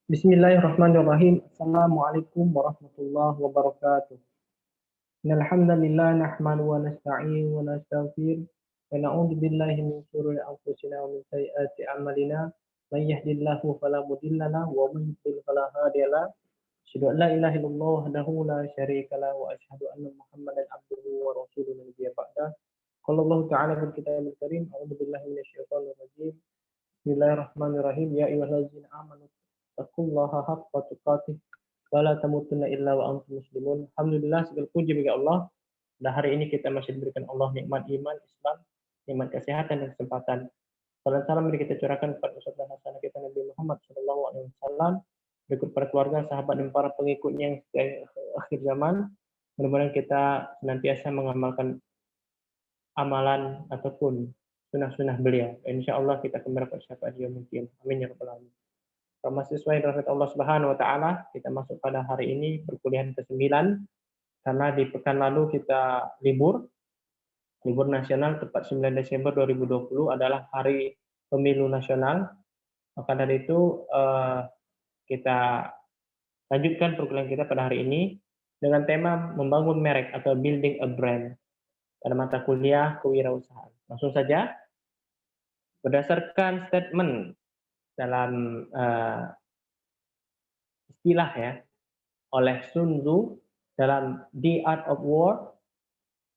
Bismillahirrahmanirrahim. Assalamualaikum warahmatullahi wabarakatuh. Innal hamdalillah nahmaduhu wa nasta'inu wa nastaghfir wa na'udzu billahi min shururi anfusina wa min sayyiati a'malina. May yahdihillahu fala mudilla lahu wa may yudlil fala hadiya lahu. Asyhadu an la ilaha illallah wahdahu la syarika lahu wa asyhadu anna Muhammadan abduhu wa rasuluhu nabiyya ba'da. Qala Allah ta'ala fil kitabil karim, a'udzu billahi minasyaitonir rajim. Bismillahirrahmanirrahim. Ya ayyuhallazina amanu taqullaha haqqa tuqatih wa la tamutunna illa wa antum muslimun. Alhamdulillah, segala puji bagi Allah. Dan hari ini kita masih diberikan Allah nikmat iman, Islam, nikmat kesehatan dan kesempatan. Salam salam mari kita curahkan kepada Ustaz dan hasanah kita Nabi Muhammad sallallahu alaihi wasallam, berikut para keluarga, sahabat dan para pengikutnya yang akhir zaman. Mudah-mudahan kita senantiasa mengamalkan amalan ataupun sunnah-sunnah beliau. Insya Allah kita akan mendapat syafaat dia mungkin. Amin ya rabbal alamin. Mahasiswa yang dirahmati Allah Subhanahu wa taala, kita masuk pada hari ini perkuliahan ke-9 karena di pekan lalu kita libur nasional tepat 9 Desember 2020 adalah hari pemilu nasional. Maka dari itu kita lanjutkan perkuliahan kita pada hari ini dengan tema membangun merek atau building a brand pada mata kuliah kewirausahaan. Langsung saja, berdasarkan statement dalam istilah ya oleh Sun Tzu dalam The Art of War,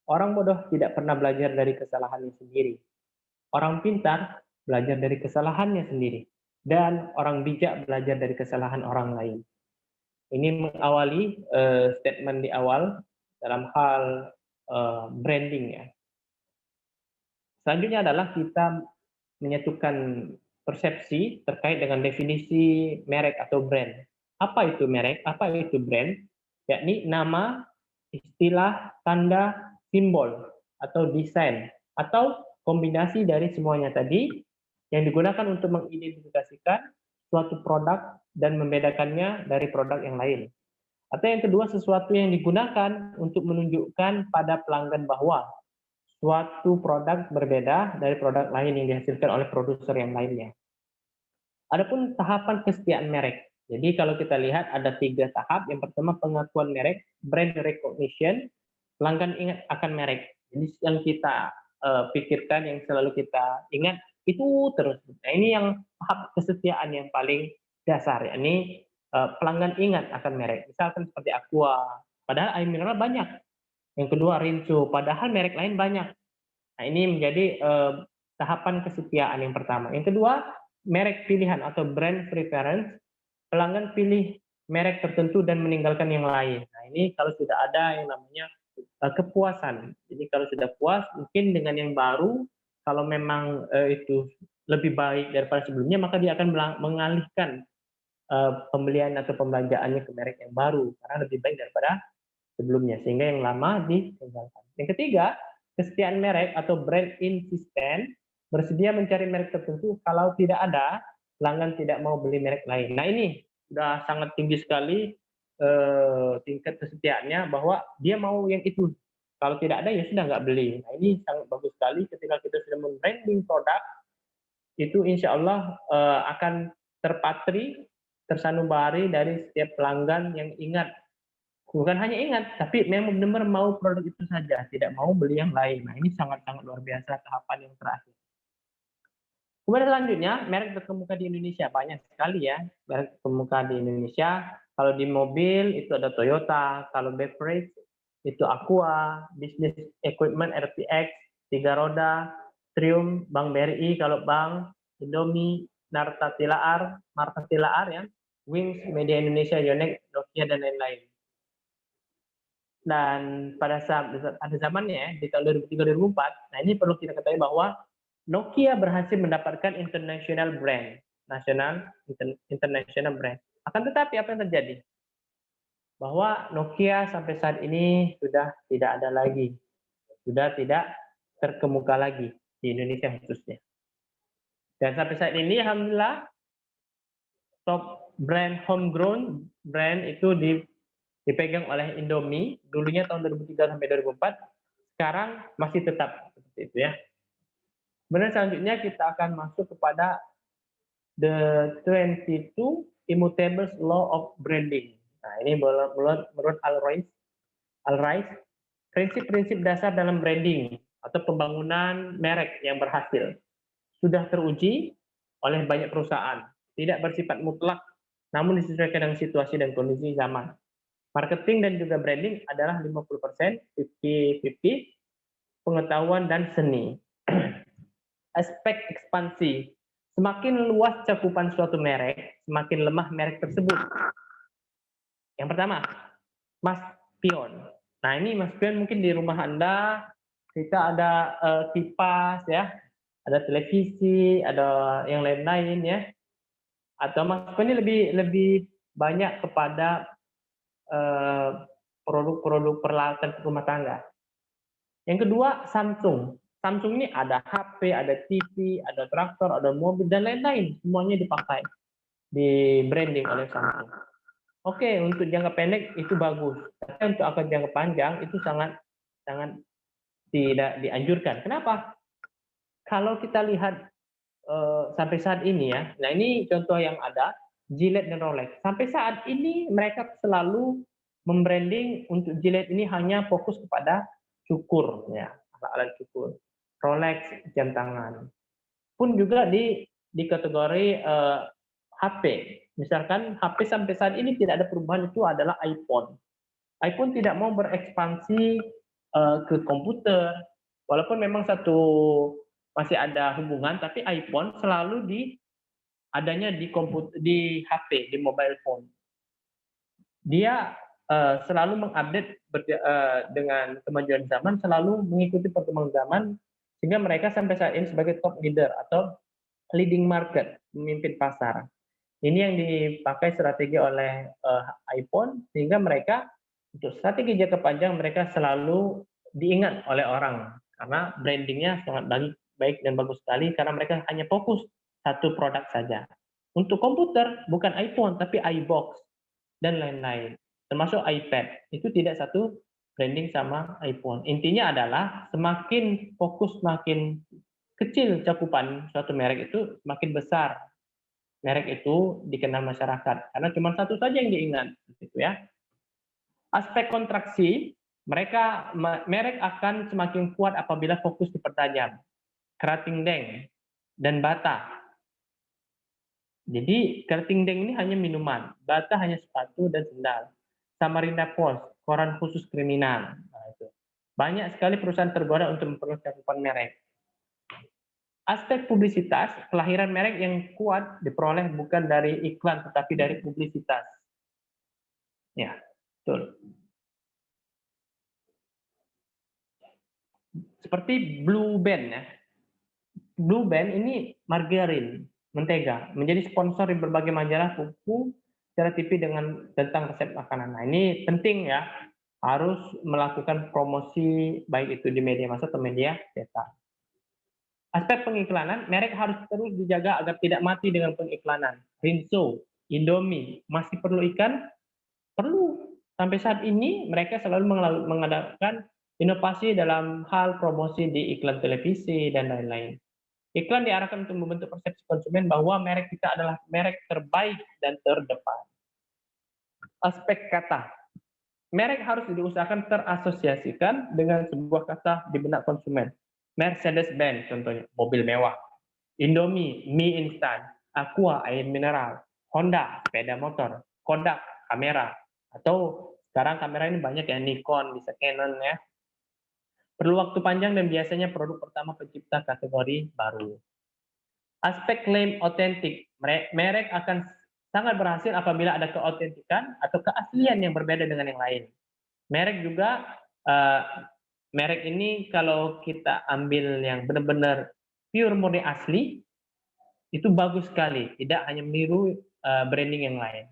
orang bodoh tidak pernah belajar dari kesalahannya sendiri. Orang pintar belajar dari kesalahannya sendiri. Dan orang bijak belajar dari kesalahan orang lain. Ini mengawali statement di awal dalam hal branding ya. Selanjutnya adalah kita menyatukan persepsi terkait dengan definisi merek atau brand. Apa itu merek? Apa itu brand? Yakni nama, istilah, tanda, simbol, atau desain, atau kombinasi dari semuanya tadi yang digunakan untuk mengidentifikasikan suatu produk dan membedakannya dari produk yang lain. Atau yang kedua, sesuatu yang digunakan untuk menunjukkan pada pelanggan bahwa suatu produk berbeda dari produk lain yang dihasilkan oleh produser yang lainnya. Adapun tahapan kesetiaan merek. Jadi kalau kita lihat ada 3 tahap. Yang pertama pengakuan merek, brand recognition, pelanggan ingat akan merek. Jadi yang kita pikirkan, yang selalu kita ingat itu terus. Nah, ini yang tahap kesetiaan yang paling dasar. Ini pelanggan ingat akan merek. Misalkan seperti Aqua, padahal air mineral banyak. Yang kedua Rinso, padahal merek lain banyak. Nah, ini menjadi tahapan kesetiaan yang pertama. Yang kedua, merek pilihan atau brand preference. Pelanggan pilih merek tertentu dan meninggalkan yang lain. Nah, ini kalau sudah ada yang namanya kepuasan. Jadi kalau sudah puas, mungkin dengan yang baru, kalau memang itu lebih baik daripada sebelumnya, maka dia akan mengalihkan pembelian atau pembelanjaannya ke merek yang baru karena lebih baik daripada sebelumnya, sehingga yang lama ditinggalkan. Yang ketiga, kesetiaan merek atau brand insisten, bersedia mencari merek tertentu, kalau tidak ada, pelanggan tidak mau beli merek lain. Nah, ini sudah sangat tinggi sekali tingkat kesetiaannya, bahwa dia mau yang itu. Kalau tidak ada, ya sudah nggak beli. Nah, ini sangat bagus sekali ketika kita sudah membranding produk, itu insya Allah akan terpatri, tersanubari dari setiap pelanggan yang ingat. Bukan hanya ingat, tapi memang benar-benar mau produk itu saja, tidak mau beli yang lain. Nah, ini sangat-sangat luar biasa tahapan yang terakhir. Kemudian selanjutnya, merek terkemuka di Indonesia. Banyak sekali ya merek terkemuka di Indonesia. Kalau di mobil itu ada Toyota, kalau beverage itu Aqua, Business Equipment RPX, Tiga Roda, Triumph, Bank BRI, kalau Bank, Indomie, Marta Tilaar ya, Wings, Media Indonesia, Yonex, Nokia, dan lain-lain. Dan pada zamannya di tahun 2003-2004, nah ini perlu kita ketahui bahwa Nokia berhasil mendapatkan international brand, international brand. Akan tetapi apa yang terjadi? Bahwa Nokia sampai saat ini sudah tidak ada lagi, sudah tidak terkemuka lagi di Indonesia khususnya. Dan sampai saat ini, alhamdulillah, top brand homegrown brand itu dipegang oleh Indomie, dulunya tahun 2003 sampai 2004, sekarang masih tetap seperti itu ya. Kemudian selanjutnya kita akan masuk kepada the 22 immutable law of branding. Nah, ini menurut Alright, prinsip-prinsip dasar dalam branding atau pembangunan merek yang berhasil sudah teruji oleh banyak perusahaan, tidak bersifat mutlak, namun disesuaikan dengan situasi dan kondisi zaman. Marketing dan juga branding adalah 50%, 50-50, pengetahuan dan seni. Aspek ekspansi. Semakin luas cakupan suatu merek, semakin lemah merek tersebut. Yang pertama, Mas Pion. Nah, ini Mas Pion mungkin di rumah Anda kita ada kipas ya, ada televisi, ada yang lain-lain ya. Atau Mas Pion ini lebih banyak kepada produk-produk peralatan rumah tangga. Yang kedua, Samsung. Samsung ini ada HP, ada TV, ada traktor, ada mobil, dan lain-lain. Semuanya dipakai, di branding oleh Samsung. Oke, untuk jangka pendek itu bagus. Tapi untuk akan jangka panjang itu sangat tidak dianjurkan. Kenapa? Kalau kita lihat sampai saat ini ya, nah ini contoh yang ada, Gillette dan Rolex. Sampai saat ini mereka selalu membranding untuk Gillette ini hanya fokus kepada cukur, ya, alat-alat cukur. Rolex jam tangan. Pun juga di kategori HP. Misalkan HP sampai saat ini tidak ada perubahan, itu adalah iPhone. iPhone tidak mau berekspansi ke komputer, walaupun memang masih ada hubungan, tapi iPhone selalu adanya di komputer, di HP, di mobile phone. Dia selalu mengupdate dengan kemajuan zaman, selalu mengikuti perkembangan zaman, sehingga mereka sampai saat ini sebagai top leader atau leading market, memimpin pasar. Ini yang dipakai strategi oleh iPhone, sehingga mereka untuk strategi jangka panjang mereka selalu diingat oleh orang karena brandingnya sangat baik dan bagus sekali, karena mereka hanya fokus satu produk saja. Untuk komputer bukan iPhone tapi iBox dan lain-lain, termasuk iPad, itu tidak satu branding sama iPhone. Intinya adalah semakin fokus, semakin kecil cakupan suatu merek itu, semakin besar merek itu dikenal masyarakat, karena cuma satu saja yang diingat, gitu ya. Aspek kontraksi, merek akan semakin kuat apabila fokus dipertajam. Kerating Deng dan Bata. Jadi Kerating Deng ini hanya minuman, Bata hanya sepatu dan sendal. Samarinda Post, koran khusus kriminal. Nah, itu. Banyak sekali perusahaan tergoda untuk memperluas cakupan merek. Aspek publisitas, kelahiran merek yang kuat diperoleh bukan dari iklan tetapi dari publisitas. Ya, betul. Seperti Blue Band ya. Blue Band ini margarin, mentega, menjadi sponsor di berbagai majalah, buku, secara TV tentang resep makanan. Nah, ini penting ya, harus melakukan promosi baik itu di media massa atau media cetak. Aspek pengiklanan, merek harus terus dijaga agar tidak mati dengan pengiklanan. Rinso, Indomie, masih perlu ikan? Perlu. Sampai saat ini mereka selalu mengadakan inovasi dalam hal promosi di iklan televisi dan lain-lain. Iklan diarahkan untuk membentuk persepsi konsumen bahwa merek kita adalah merek terbaik dan terdepan. Aspek kata, merek harus diusahakan terasosiasikan dengan sebuah kata di benak konsumen. Mercedes-Benz contohnya, mobil mewah. Indomie, mie instan. Aqua, air mineral. Honda, sepeda motor. Kodak, kamera. Atau sekarang kamera ini banyak ya, Nikon, bisa Canon ya. Perlu waktu panjang dan biasanya produk pertama pencipta kategori baru. Aspek klaim otentik, merek akan sangat berhasil apabila ada keautentikan atau keaslian yang berbeda dengan yang lain. Merek juga, merek ini kalau kita ambil yang benar-benar pure murni asli, itu bagus sekali, tidak hanya meniru branding yang lain.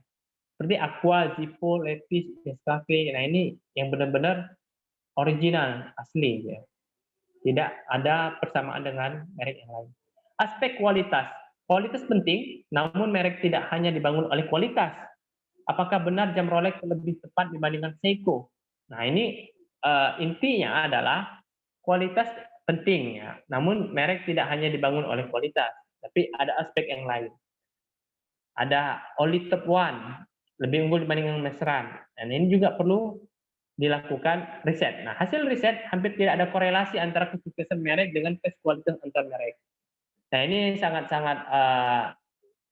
Seperti Aqua, Zippo, Levi's, Nescafe, nah ini yang benar-benar original, asli. Ya. Tidak ada persamaan dengan merek yang lain. Aspek kualitas. Kualitas penting, namun merek tidak hanya dibangun oleh kualitas. Apakah benar jam Rolex lebih tepat dibandingkan Seiko? Nah ini intinya adalah kualitas penting ya. Namun merek tidak hanya dibangun oleh kualitas, tapi ada aspek yang lain. Ada Oli Top One, lebih unggul dibandingkan Mesran. Dan ini juga perlu dilakukan riset. Nah, hasil riset hampir tidak ada korelasi antara kesuksesan merek dengan tes kualitas antar merek. Nah, ini sangat-sangat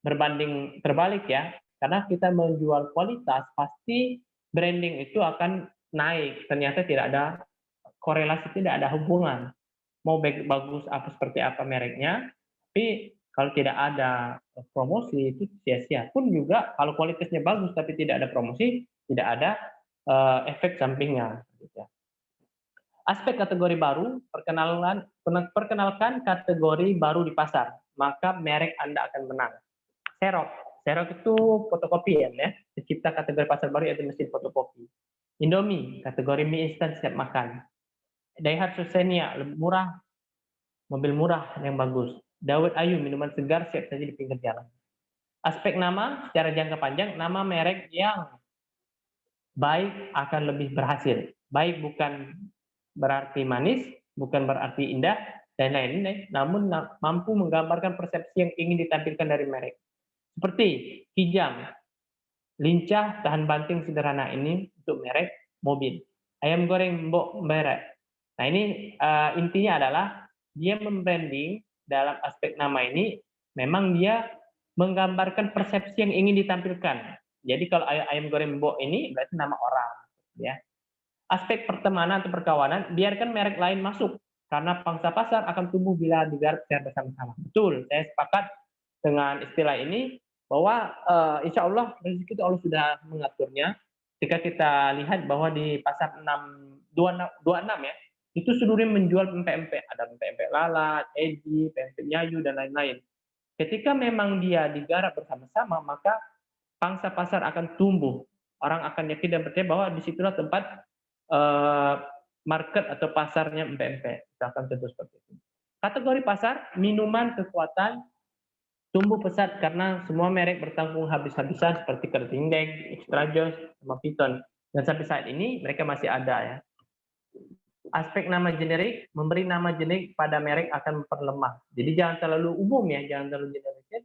berbanding terbalik ya, karena kita menjual kualitas, pasti branding itu akan naik. Ternyata tidak ada korelasi, tidak ada hubungan. Mau bagus apa seperti apa mereknya, tapi kalau tidak ada promosi itu sia-sia. Pun juga kalau kualitasnya bagus tapi tidak ada promosi, tidak ada efek sampingnya. Aspek kategori baru, perkenalkan kategori baru di pasar, maka merek Anda akan menang. Xerox. Xerox itu fotokopian ya, pencipta kategori pasar baru yaitu mesin fotokopi. Indomie, kategori mie instan siap makan. Daihatsu Xenia, lebih murah, mobil murah yang bagus. Dawet Ayu, minuman segar siap saja di pinggir jalan. Aspek nama, secara jangka panjang, nama merek yang baik akan lebih berhasil. Baik bukan berarti manis, bukan berarti indah, dan lain-lain, namun mampu menggambarkan persepsi yang ingin ditampilkan dari merek. Seperti Kijang, lincah, tahan banting, sederhana, ini untuk merek mobil. Ayam goreng Mbok merek. Nah, ini intinya adalah dia membranding dalam aspek nama ini, memang dia menggambarkan persepsi yang ingin ditampilkan. Jadi kalau ayam goreng Mbok ini berarti nama orang, ya. Aspek pertemanan atau perkawanan, biarkan merek lain masuk, karena pangsa pasar akan tumbuh bila digarap secara bersama-sama. Betul, saya sepakat dengan istilah ini, bahwa insya Allah rezeki itu Allah sudah mengaturnya. Jika kita lihat bahwa di pasar 26 ya, itu seluruhnya menjual pempek-pempek. Ada pempek lalat, edi, pempek nyayu, dan lain-lain. Ketika memang dia digarap bersama-sama, maka pangsa pasar akan tumbuh. Orang akan yakin dan percaya bahwa disitulah tempat market atau pasarnya pempek. Kita akan tentu seperti itu. Kategori pasar, minuman kekuatan, tumbuh pesat karena semua merek bertanggung habis-habisan seperti Keratin Deng, Extra Joss, sama Piton. Dan sampai saat ini mereka masih ada ya. Aspek nama generik, memberi nama generik pada merek akan memperlemah. Jadi jangan terlalu umum ya, jangan terlalu generik,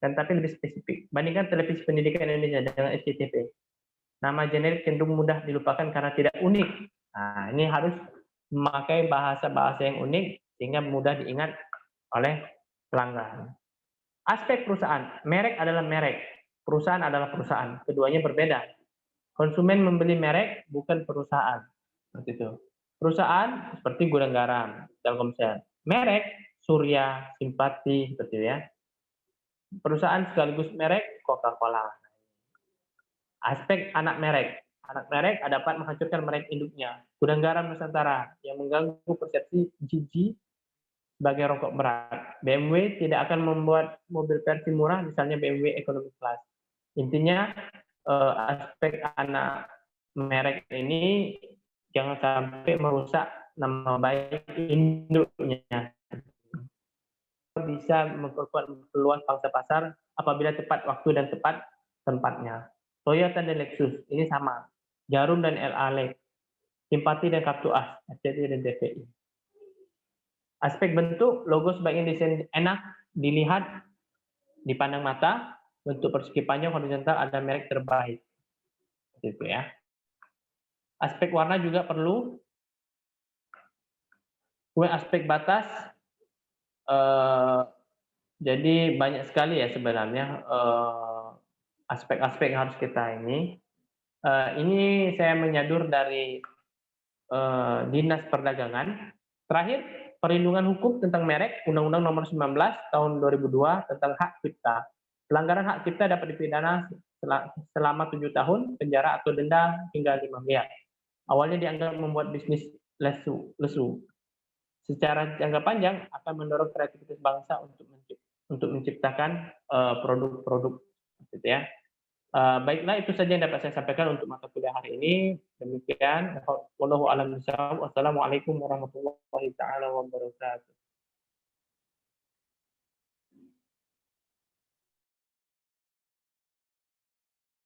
dan tapi lebih spesifik. Bandingkan televisi pendidikan Indonesia dengan SCTV. Nama generik cenderung mudah dilupakan karena tidak unik. Nah, ini harus memakai bahasa-bahasa yang unik sehingga mudah diingat oleh pelanggan. Aspek perusahaan, merek adalah merek, perusahaan adalah perusahaan, keduanya berbeda. Konsumen membeli merek, bukan perusahaan. Seperti itu. Perusahaan seperti Gudang Garam, Telkomsel. Merek, Surya, Simpati, seperti itu ya. Perusahaan sekaligus merek, Coca-Cola. Aspek anak merek. Anak merek dapat menghancurkan merek induknya. Gudang Garam Nusantara yang mengganggu persepsi jijik sebagai rokok berat. BMW tidak akan membuat mobil versi murah, misalnya BMW Economy Class. Intinya aspek anak merek ini jangan sampai merusak nama baik induknya. Bisa memperkuat peluang pangsa pasar apabila tepat waktu dan tepat tempatnya. Toyota dan Lexus ini sama. Jarum dan LA, Simpati dan Kartu As, SCTV dan TVI. Aspek bentuk, logo sebagian desain enak dilihat, dipandang mata, bentuk persegi panjang horizontal ada merek terbaik. Gitu ya. Aspek warna juga perlu. Kemudian aspek batas, jadi banyak sekali ya sebenarnya aspek-aspek yang harus kita ini. Ini saya menyadur dari Dinas Perdagangan. Terakhir, perlindungan hukum tentang merek, Undang-Undang Nomor 19 Tahun 2002 tentang hak cipta. Pelanggaran hak cipta dapat dipidana selama 7 tahun penjara atau denda hingga 5 miliar. Awalnya dianggap membuat bisnis lesu. Secara jangka panjang akan mendorong kreativitas bangsa untuk menciptakan produk-produk, gitu ya. Baiklah, itu saja yang dapat saya sampaikan untuk mata kuliah hari ini. Demikian, wallahu a'lam bishawab. Wassalamualaikum warahmatullahi taala wabarakatuh.